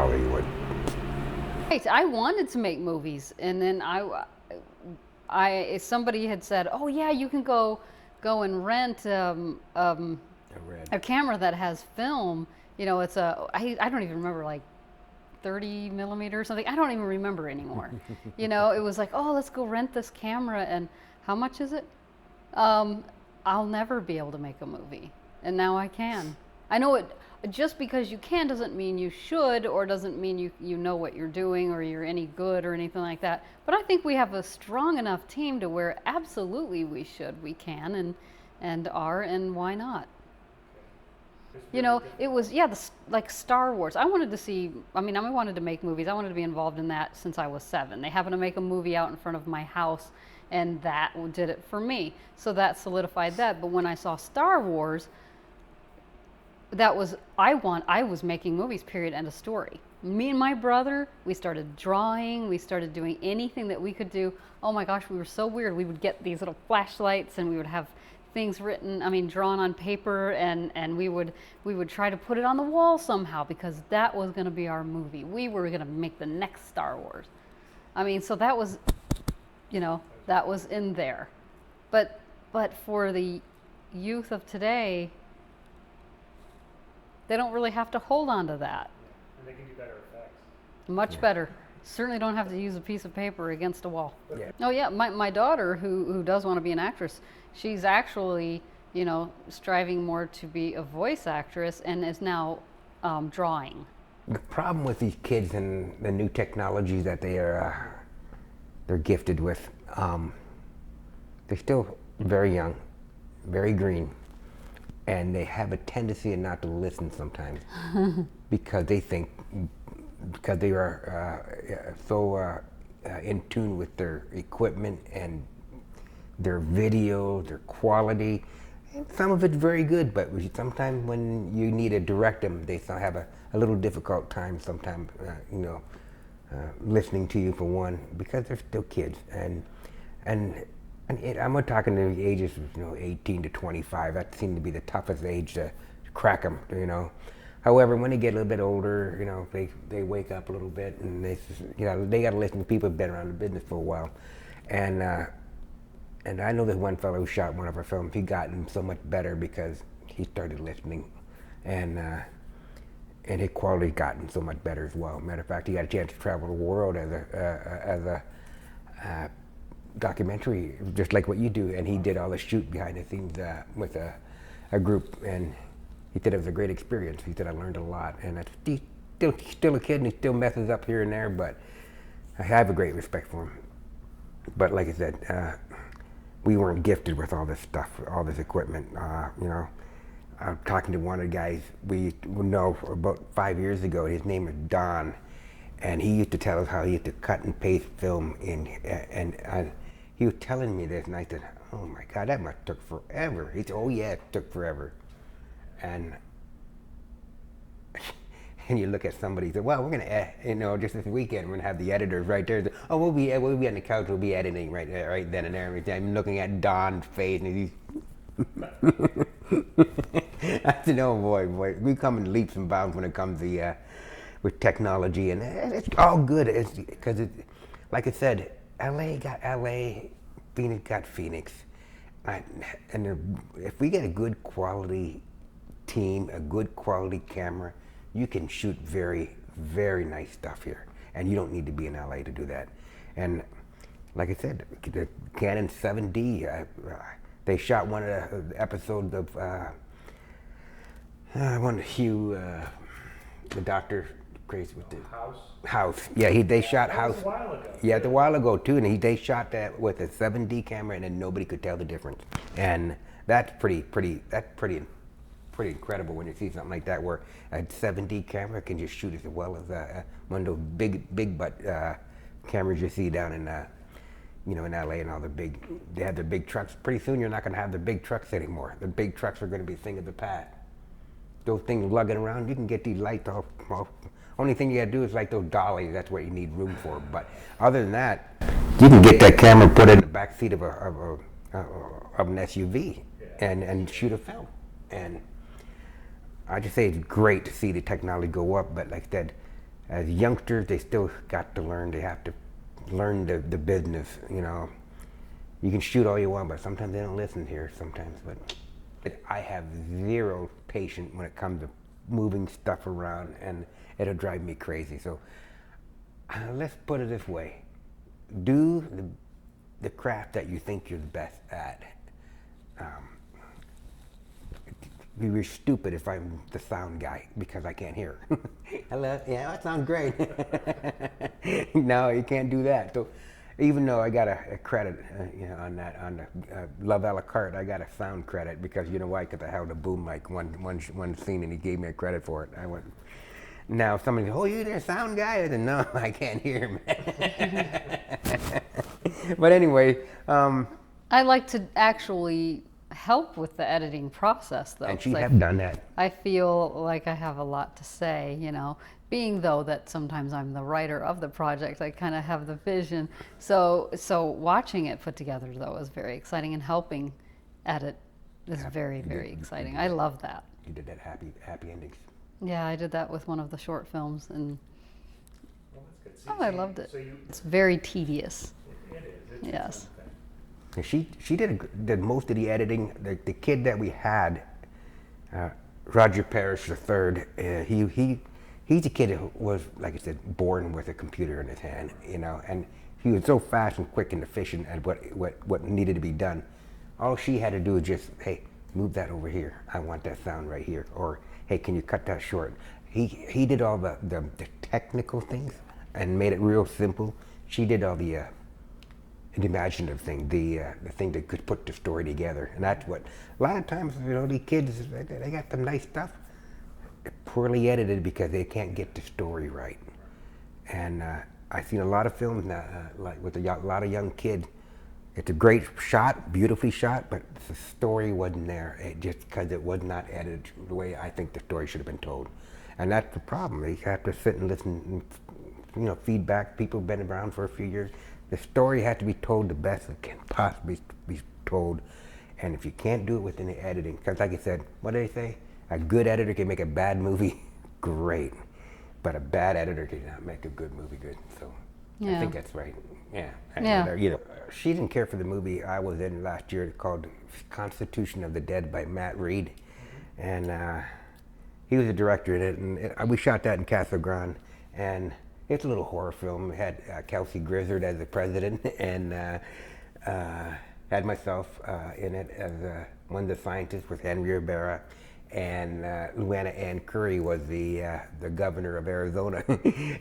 Hollywood. Right, I wanted to make movies, and then somebody had said, "Oh yeah, you can go and rent a camera that has film." You know, it's I don't even remember, like 30 millimeter or something. I don't even remember anymore. You know, it was like, "Oh, let's go rent this camera," and how much is it? Um, I'll never be able to make a movie, and now I can. I know it. Just because you can doesn't mean you should, or doesn't mean you know what you're doing, or you're any good, or anything like that. But I think we have a strong enough team to where absolutely we should, we can, and are, and why not? You know, it was, yeah, like Star Wars. I wanted to see. I mean, I wanted to make movies. I wanted to be involved in that since I was 7. They happened to make a movie out in front of my house, and that did it for me. So that solidified that. But when I saw Star Wars, that was I was making movies, period, end of story. Me and my brother, we started drawing, we started doing anything that we could do. Oh my gosh, we were so weird. We would get these little flashlights, and we would have things written, I mean, drawn on paper, and we would try to put it on the wall somehow, because that was going to be our movie. We were going to make the next Star Wars. I mean, so that was, you know, that was in there. But for the youth of today, they don't really have to hold on to that. And they can do better effects. Much better. Certainly don't have to use a piece of paper against a wall. Yeah. Oh yeah, my daughter, who does want to be an actress, she's actually, you know, striving more to be a voice actress, and is now drawing. The problem with these kids and the new technologies that they're gifted with, they're still very young, very green, and they have a tendency not to listen sometimes because they think, because they are so in tune with their equipment and their video, their quality. And some of it's very good, but sometimes when you need to direct them, they have a little difficult time sometimes, listening to you, for one, because they're still kids. And I'm talking to the ages of 18 to 25. That seemed to be the toughest age to crack them, However, when they get a little bit older, they wake up a little bit, and they got to listen to people who've been around the business for a while. And I know this one fellow who shot one of our films. He gotten so much better because he started listening, and his quality's gotten so much better as well. Matter of fact, he got a chance to travel the world as a documentary, just like what you do, and he did all the shoot behind the scenes with a group, and he said it was a great experience. He said, I learned a lot, and he's still a kid, and he still messes up here and there, but I have a great respect for him. But like I said, we weren't gifted with all this stuff, all this equipment. I'm talking to one of the guys we know about 5 years ago. His name is Don, and he used to tell us how he used to cut and paste film in, and he was telling me this, and I said, oh my God, that must took forever. He said, oh yeah, it took forever. And you look at somebody and say, well, we're gonna, just this weekend, we're gonna have the editors right there. Oh, we'll be on the couch, we'll be editing right then and there. I'm looking at Don's face, and he's, I said, oh boy, we come in leaps and bounds when it comes to with technology, and it's all good. It's because like I said, LA got LA, Phoenix got Phoenix, and if we get a good quality team, a good quality camera, you can shoot very, very nice stuff here, and you don't need to be in LA to do that. And like I said, the Canon 7D, they shot one of the episodes of Hugh, the doctor, crazy with the House. Yeah, they shot House. That was a while ago. Yeah, a while ago too, and they shot that with a 7D camera, and then nobody could tell the difference. And that's pretty incredible when you see something like that, where a 7D camera can just shoot as well as one of those big butt cameras you see down in in LA, and all they have the big trucks. Pretty soon you're not going to have the big trucks anymore. The big trucks are going to be a thing of the past. Those things lugging around, you can get these lights off. Only thing you got to do is like those dollies. That's what you need room for. But other than that, you can get that camera, put it in the back seat of an SUV, and shoot a film. And I just say it's great to see the technology go up, but like I said, as youngsters, they still got to learn. They have to learn the business. You know, you can shoot all you want, but sometimes they don't listen here. Sometimes, but I have zero patience when it comes to moving stuff around, and it'll drive me crazy. So let's put it this way: do the craft that you think you're the best at. It'd be stupid if I'm the sound guy because I can't hear. Hello, yeah, that sounds great. No, you can't do that. So, even though I got a credit, you know, on that, on the Love a la carte, I got a sound credit because you know why? Because I held a boom mic one scene and he gave me a credit for it. I went. Now somebody goes, "Oh, you're the sound guy?" I said, "No, I can't hear, man." But anyway, I like to actually help with the editing process, though. and she have done that. I feel like I have a lot to say, you know, being though that sometimes I'm the writer of the project, I kind of have the vision. So watching it put together though is very exciting, and helping edit is very, very exciting. I love that. You did that happy endings. Yeah, I did that with one of the short films, and Well, that's good. I loved it. So you, It's very tedious. it is. It's Yes. something. And she did most of the editing. The kid that we had, Roger Parrish III, he's a kid who was, like I said, born with a computer in his hand, you know, and he was so fast and quick and efficient at what needed to be done. All she had to do was just, hey, move that over here. I want that sound right here. Or, hey, can you cut that short? He did all the technical things and made it real simple. She did all the imaginative thing, the thing that could put the story together. And that's what, a lot of times, you know, these kids, they got some nice stuff, poorly edited because they can't get the story right. And I've seen a lot of films now, like with a lot of young kids. It's a great shot, beautifully shot, but the story wasn't there, just because it was not edited the way I think the story should have been told. And that's the problem. You have to sit and listen, and, you know, feedback. People have been around for a few years. The story has to be told the best it can possibly be told. And if you can't do it within the editing, because like I said, what do they say? A good editor can make a bad movie great, but a bad editor cannot make a good movie good. So I think that's right. Yeah. Yeah. You know, she didn't care for the movie I was in last year called Constitution of the Dead by Matt Reed. And he was the director in it, and we shot that in Casa Grande. And it's a little horror film. It had Kelsey Grizzard as the president, and had myself in it as one of the scientists with Henry Rivera, and Luana Ann Curry was the governor of Arizona.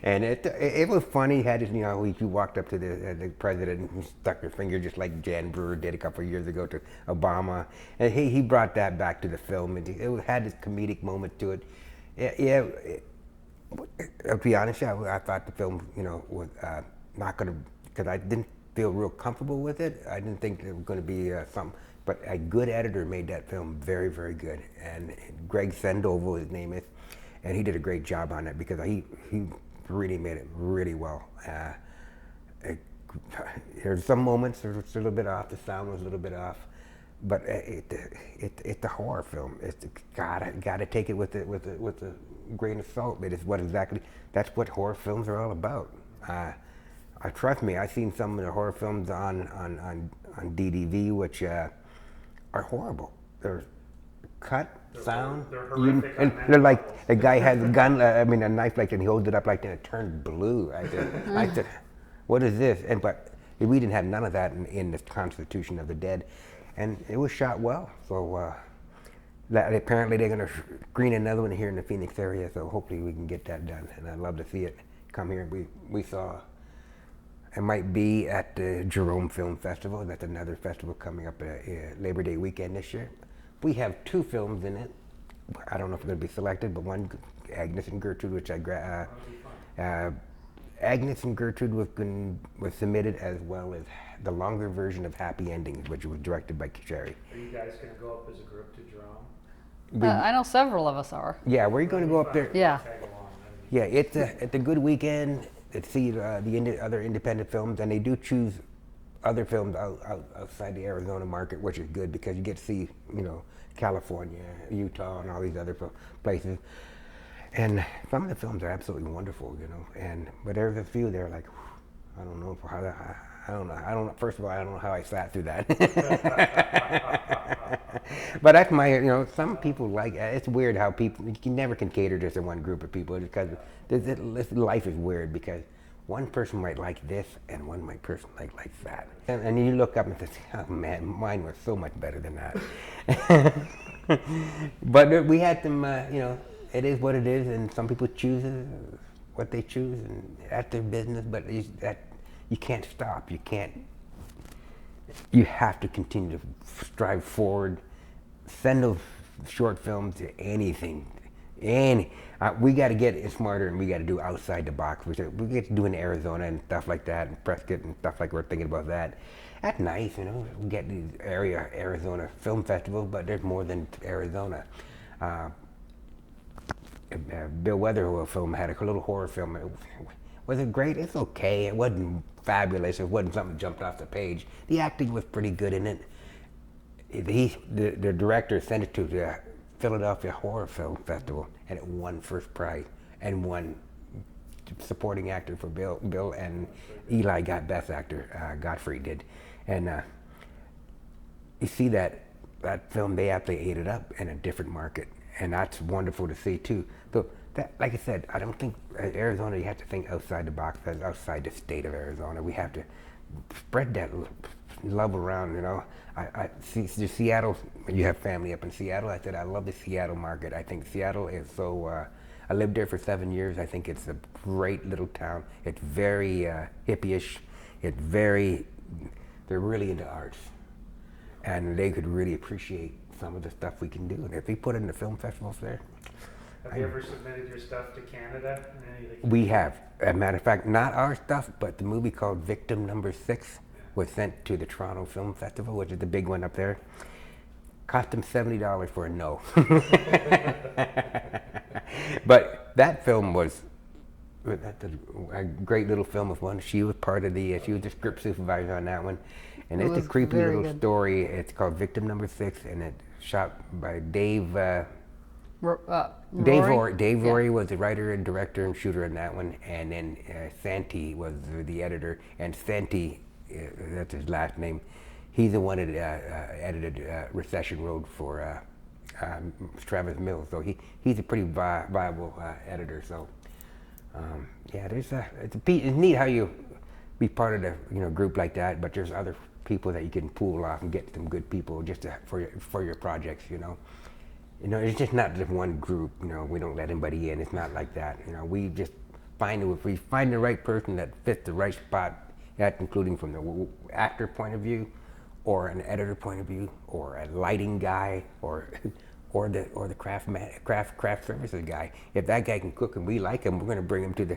And it was funny. Had you know, you walked up to the president and stuck your finger just like Jan Brewer did a couple of years ago to Obama, and he brought that back to the film, and it had this comedic moment to it. Yeah. I'll be honest, I thought the film, you know, was not going to, because I didn't feel real comfortable with it. I didn't think it was going to be something, but a good editor made that film very, very good. And Greg Sendoval, his name is, and he did a great job on it because he really made it really well. There's some moments it was a little bit off, the sound was a little bit off, but it's a horror film. It's gotta take it with a grain of salt. It is that's what horror films are all about. Trust me, I've seen some of the horror films on DDV which are horrible. They're cut, sound, They're horrific on and many they're like levels. the guy has a gun, a knife like that, and he holds it up like that, and it turned blue. I said, what is this? But we didn't have none of that in the Constitution of the Dead, and it was shot well. So that apparently they're going to screen another one here in the Phoenix area. So hopefully we can get that done, and I'd love to see it come here. We saw it might be at the Jerome Film Festival. That's another festival coming up Labor Day weekend this year. We have 2 films in it. I don't know if they're going to be selected, but one, Agnes and Gertrude, which Agnes and Gertrude was submitted, as well as the longer version of Happy Endings, which was directed by Sherry. Are you guys going to go up as a group to Jerome? I know several of us are. Yeah, we're going to go up there. Yeah. Tag along. Yeah, it's a good weekend to see the other independent films, and they do choose other films outside the Arizona market, which is good because you get to see, you know, California, Utah, and all these other places. And some of the films are absolutely wonderful, you know. But there's a few there like, I don't know how that. I don't know. I don't. First of all, I don't know how I sat through that. But that's my. You know, some people like. It's weird how people. You never can cater just to one group of people because this life is weird because one person might like this and one person might like that. And you look up and think, oh man, mine was so much better than that. But we had them. You know, it is what it is, and some people choose what they choose, and that's their business. But you can't stop. You can't. You have to continue to strive forward. Send those short films to anything. We got to get smarter, and we got to do outside the box. We get to do in Arizona and stuff like that, and Prescott and stuff like we're thinking about that. That's nice, you know. We get these Arizona film festivals, but there's more than Arizona. Bill Weatherall film had a little horror film. Was it great? It's okay. It wasn't fabulous. It wasn't something that jumped off the page. The acting was pretty good in it. The director sent it to the Philadelphia Horror Film Festival, and it won first prize and won supporting actor for Bill, and Eli got best actor. Godfrey did, and you see that film, they actually ate it up in a different market, and that's wonderful to see too. So that, like I said, I don't think Arizona, you have to think outside the box, outside the state of Arizona. We have to spread that love around, you know. I see Seattle, you have family up in Seattle. I said, I love the Seattle market. I think Seattle is so, I lived there for 7 years. I think it's a great little town. It's very hippie-ish. They're really into arts. And they could really appreciate some of the stuff we can do. And if we put it in the film festivals there. Have you ever submitted your stuff to Canada? We have. As a matter of fact, not our stuff, but the movie called Victim Number 6 was sent to the Toronto Film Festival, which is the big one up there. Cost them $70 for a no. But that film was a great little film with one. She was part of she was the script supervisor on that one. And it's a creepy little story. It's called Victim Number 6, and it's shot by Dave Rory was the writer and director and shooter in that one, and then Santi was the editor, and Santi, that's his last name, he's the one that edited Recession Road for Travis Mills, so he's a pretty viable editor. So yeah, it's neat how you be part of the group like that, but there's other people that you can pull off and get some good people just for your projects, you know. It's just not just one group. We don't let anybody in. It's not like that. We just if we find the right person that fits the right spot, that's including from the actor point of view, or an editor point of view, or a lighting guy, or the craft services guy. If that guy can cook and we like him, we're going to bring him to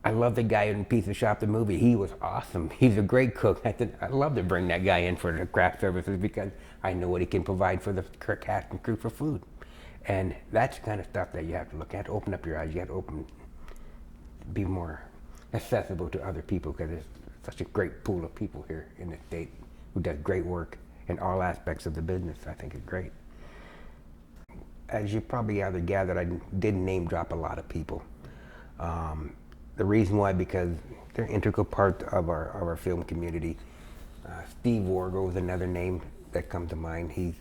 I love the guy in Pizza Shop, the movie. He was awesome. He's a great cook. I love to bring that guy in for the craft services because I know what he can provide for the cast and crew for food. And that's the kind of stuff that you have to look at. Open up your eyes. You have to be more accessible to other people because there's such a great pool of people here in the state who does great work in all aspects of the business. I think it's great. As you probably either gathered, I didn't name drop a lot of people. The reason why, because they're an integral part of our film community. Steve Wargo is another name that comes to mind. He's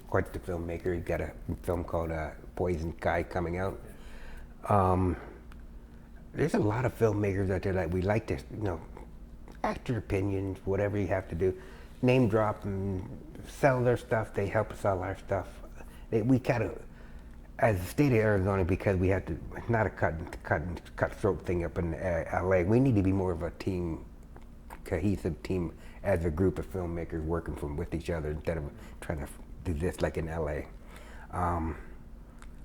quite the filmmaker. He's got a film called Poison Sky coming out. There's a lot of filmmakers out there that we like to, ask your opinions, whatever you have to do. Name drop and sell their stuff. They help us sell our stuff. We kind of, as the state of Arizona, because we have to, it's not a cutthroat thing up in LA. We need to be more of a team, cohesive team as a group of filmmakers working with each other instead of trying to do this like in LA.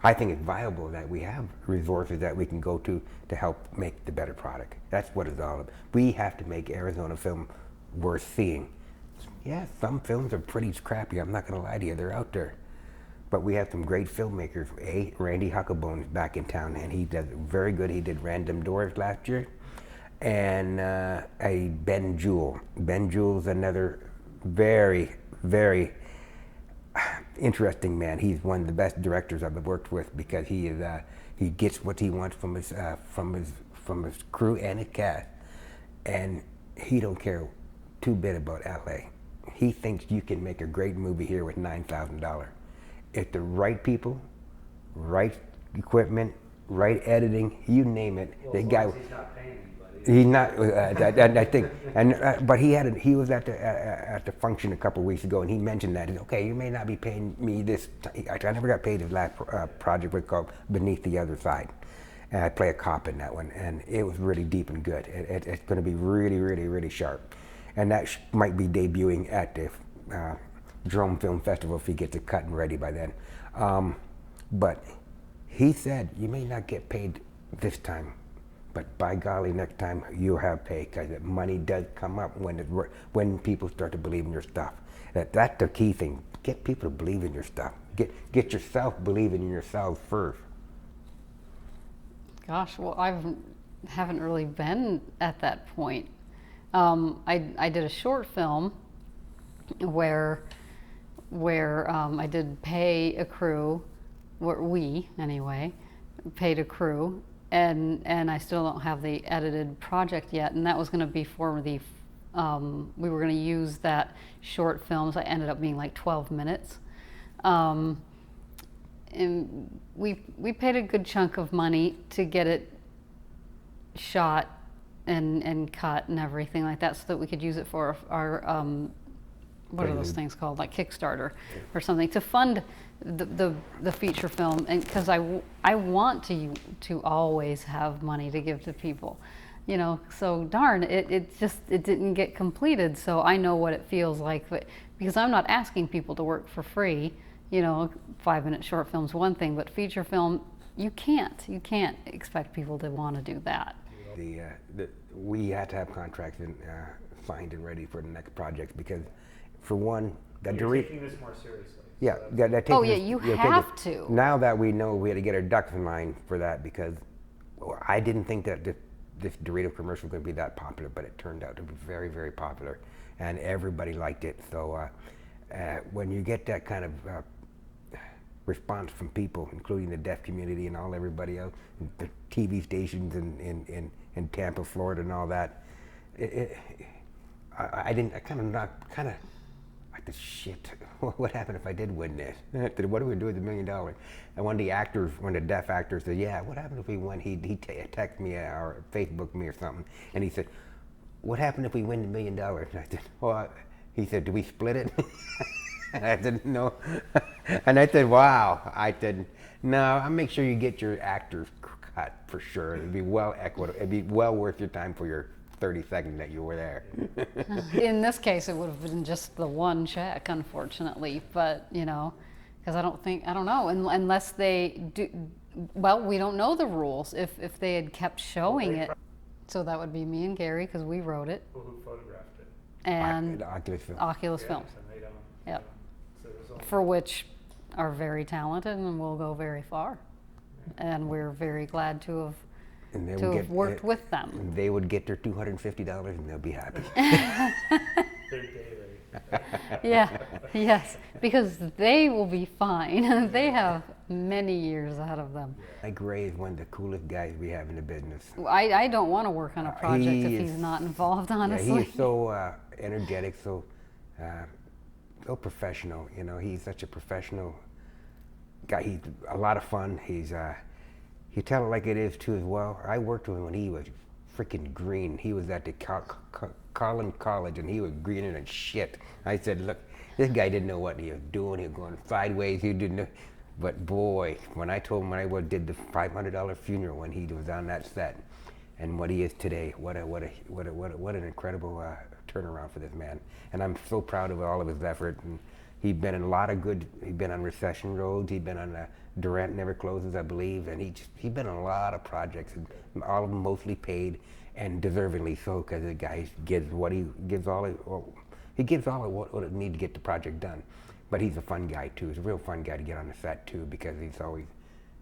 I think it's viable that we have resources that we can go to help make the better product. That's what it's all about. We have to make Arizona film worth seeing. Yeah, some films are pretty crappy. I'm not going to lie to you. They're out there. But we have some great filmmakers. Randy Hucklebone is back in town, and he does very good. He did Random Doors last year. And Ben Jewell. Ben Jewell's another very, very interesting man. He's one of the best directors I've worked with because he gets what he wants from his crew and his cast, and he don't care two bit about LA. He thinks you can make a great movie here with $9,000 if the right people, right equipment, right editing, you name it. Well, the as guy. long as he's not paying anybody. He's not. I think, but he was at the function a couple of weeks ago, and he mentioned that. Okay, you may not be paying me this. I never got paid. His last project was called Beneath the Other Side, and I play a cop in that one, and it was really deep and good. It's going to be really, really, really sharp, and that might be debuting at the Drone Film Festival if he gets it cut and ready by then. But he said you may not get paid this time, but by golly, next time you'll have pay, because money does come up when people start to believe in your stuff. That's the key thing. Get people to believe in your stuff. Get yourself believing in yourself first. Gosh, well, I haven't really been at that point. I did a short film where I did pay a crew, we anyway, paid a crew. And I still don't have the edited project yet, and that was going to be for the, we were going to use that short film, so it ended up being like 12 minutes. And we paid a good chunk of money to get it shot and cut and everything like that, so that we could use it for our what are those things called, like Kickstarter or something, to fund the feature film, and because I want to always have money to give to people, you know. So darn, it didn't get completed. So I know what it feels like, but because I'm not asking people to work for free, you know. 5-minute short film's one thing, but feature film, you can't expect people to want to do that. We had to have contracts signed and ready for the next projects because, for one, You're taking this more seriously. Yeah, So that Oh yeah, you have to. Now that we know, we had to get our ducks in line for that, because I didn't think that this Dorito commercial was going to be that popular, but it turned out to be very, very popular, and everybody liked it. So when you get that kind of response from people, including the deaf community and everybody else, the TV stations in Tampa, Florida, and all that, I the shit, what happened if I did win this? What do we do with $1 million? And one of the deaf actors said, yeah, what happened if we won? He texted me or Facebooked me or something, and he said, what happened if we win $1 million? And I said, well, he said, do we split it? And I said, no. And I said, wow. I said, no, I'll make sure you get your actors cut for sure. It'd be well equitable. It'd be well worth your time for your 30 seconds that you were there. In this case, it would have been just the one check, unfortunately. But, you know, because I don't know, unless they do, well, we don't know the rules. If they had kept showing it, so that would be me and Gary, because we wrote it. Who photographed it? And Oculus Film. Oculus Films. And they don't. Yep. So it was all- For which are very talented and will go very far. And we're very glad to have And they to would have worked with them. They would get their $250 and they'll be happy. Their day rate. Yeah, yes, because they will be fine. They have many years ahead of them. Mike Ray is one of the coolest guys we have in the business. I don't want to work on a project if he he's is- not involved, honestly. Yeah, he is so energetic, so professional. You know, he's such a professional guy. He's a lot of fun. He tell it like it is too as well. I worked with him when he was freaking green. He was at the Collin College and he was greener than shit. I said, look, this guy didn't know what he was doing. He was going sideways. He didn't know. But boy, when I told him when I did the $500 funeral when he was on that set, and what he is today, what an incredible turnaround for this man. And I'm so proud of all of his effort. And he's been in a lot of good. He's been on Recession Roads. He's been on Durant Never Closes, I believe, and he's been on a lot of projects, and all of them mostly paid, and deservingly so, because the guy gives what he gives all it. He gives all of what it needs to get the project done. But he's a fun guy too. He's a real fun guy to get on the set too, because he's always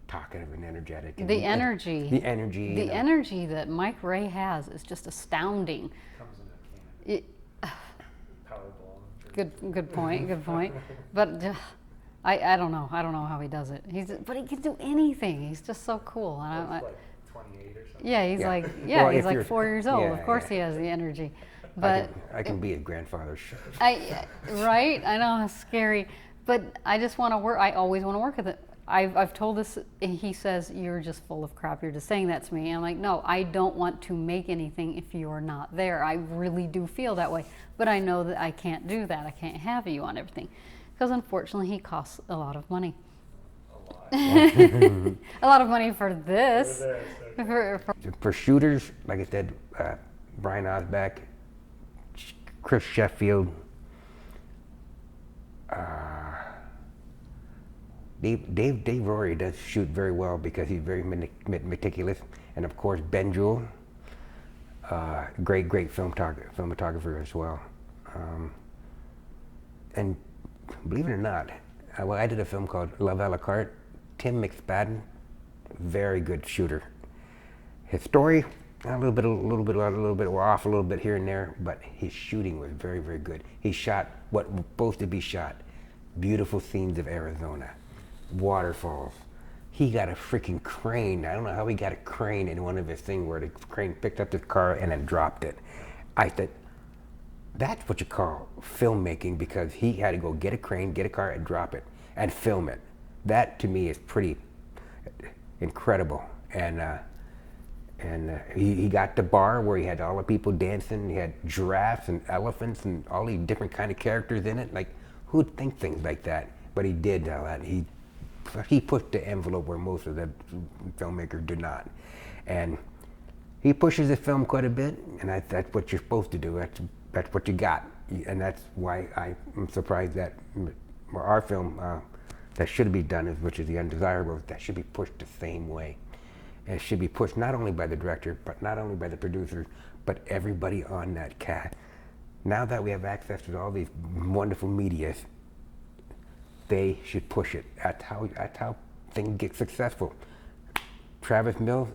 talkative and energetic. And The energy. The energy. The energy that Mike Ray has is just astounding. Comes in a can. It, Powerball. good point. Good point. But I don't know. I don't know how he does it. But he can do anything. He's just so cool. And He's like 28 or something. yeah, he's Yeah. like Well, he's if like you're- 4 years old. yeah, Of course yeah. he has the energy. But I can be his grandfather. right? I know, it's scary. But I just want to work. I always want to work with it. I've told this, and he says, you're just full of crap. You're just saying that to me. And I'm like, no, I don't want to make anything if you're not there. I really do feel that way. But I know that I can't do that. I can't have you on everything. Because unfortunately, he costs a lot of money. A lot of money for this. Okay. For shooters, like I said, Brian Osbeck, Chris Sheffield, Dave Rory does shoot very well because he's very meticulous, and of course Ben Jewell, great cinematographer as well. And believe it or not, I did a film called Love a la Carte. Tim McSpadden, very good shooter. His story, a little bit off, a little bit here and there, but his shooting was very, very good. He shot what was supposed to be shot. Beautiful scenes of Arizona, waterfalls. He got a freaking crane. I don't know how he got a crane in one of his things where the crane picked up the car and then dropped it. I said, that's what you call filmmaking, because he had to go get a crane, get a car, and drop it, and film it. That to me is pretty incredible. And he got the bar where he had all the people dancing. He had giraffes and elephants and all these different kind of characters in it. Like, who'd think things like that? But he did all that. He pushed the envelope where most of the filmmakers do not. And he pushes the film quite a bit, and that's what you're supposed to do. That's what you got. And that's why I'm surprised that our film that should be done, which is The Undesirables, that should be pushed the same way. And it should be pushed not only by the director, but not only by the producers, but everybody on that cast. Now that we have access to all these wonderful medias, they should push it. That's how things get successful. Travis Mills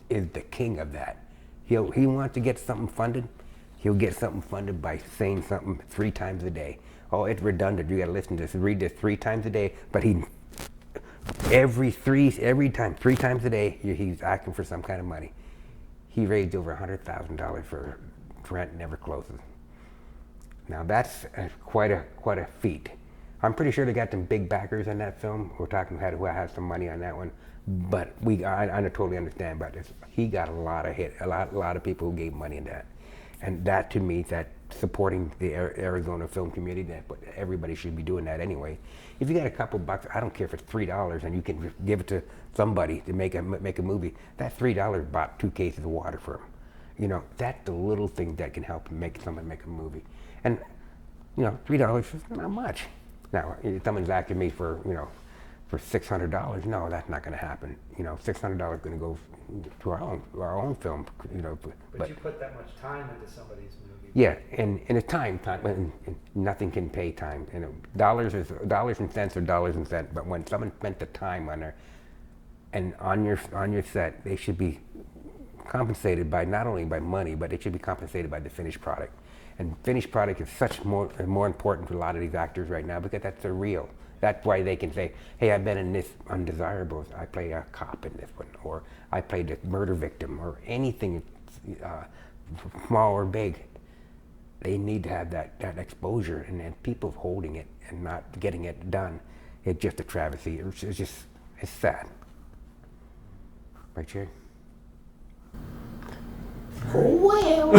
is the king of that. He wants to get something funded. He'll get something funded by saying something 3 times a day. Oh, it's redundant. You got to listen to this, read this 3 times a day. But every 3 times a day, he's asking for some kind of money. He raised over $100,000 for Rent Never Closes. Now that's quite a feat. I'm pretty sure they got some big backers in that film. We're talking about who has some money on that one, but I totally understand about this. He got a lot of people who gave money in that, and that to me, that supporting the Arizona film community, that everybody should be doing that anyway. If you got a couple bucks, I don't care if it's $3, and you can give it to somebody to make a movie. That $3 bought 2 cases of water for him. You know, that's the little thing that can help someone make a movie. And you know, $3 is not much. Now, if someone's asking me for $600, no, that's not going to happen. You know, $600 is going to go to our own film. You know, But you put that much time into somebody's movie. yeah, and it's time, and nothing can pay time. You know, dollars and cents are dollars and cents. But when someone spent the time on there, and on your set, they should be compensated by not only by money, but it should be compensated by the finished product. And finished product is such more important to a lot of these actors right now, because that's the real. That's why they can say, hey, I've been in this Undesirables. I play a cop in this one, or I played a murder victim, or anything small or big. They need to have that exposure, and then people holding it and not getting it done. It's just a travesty. It's sad. Right, Jerry? Well.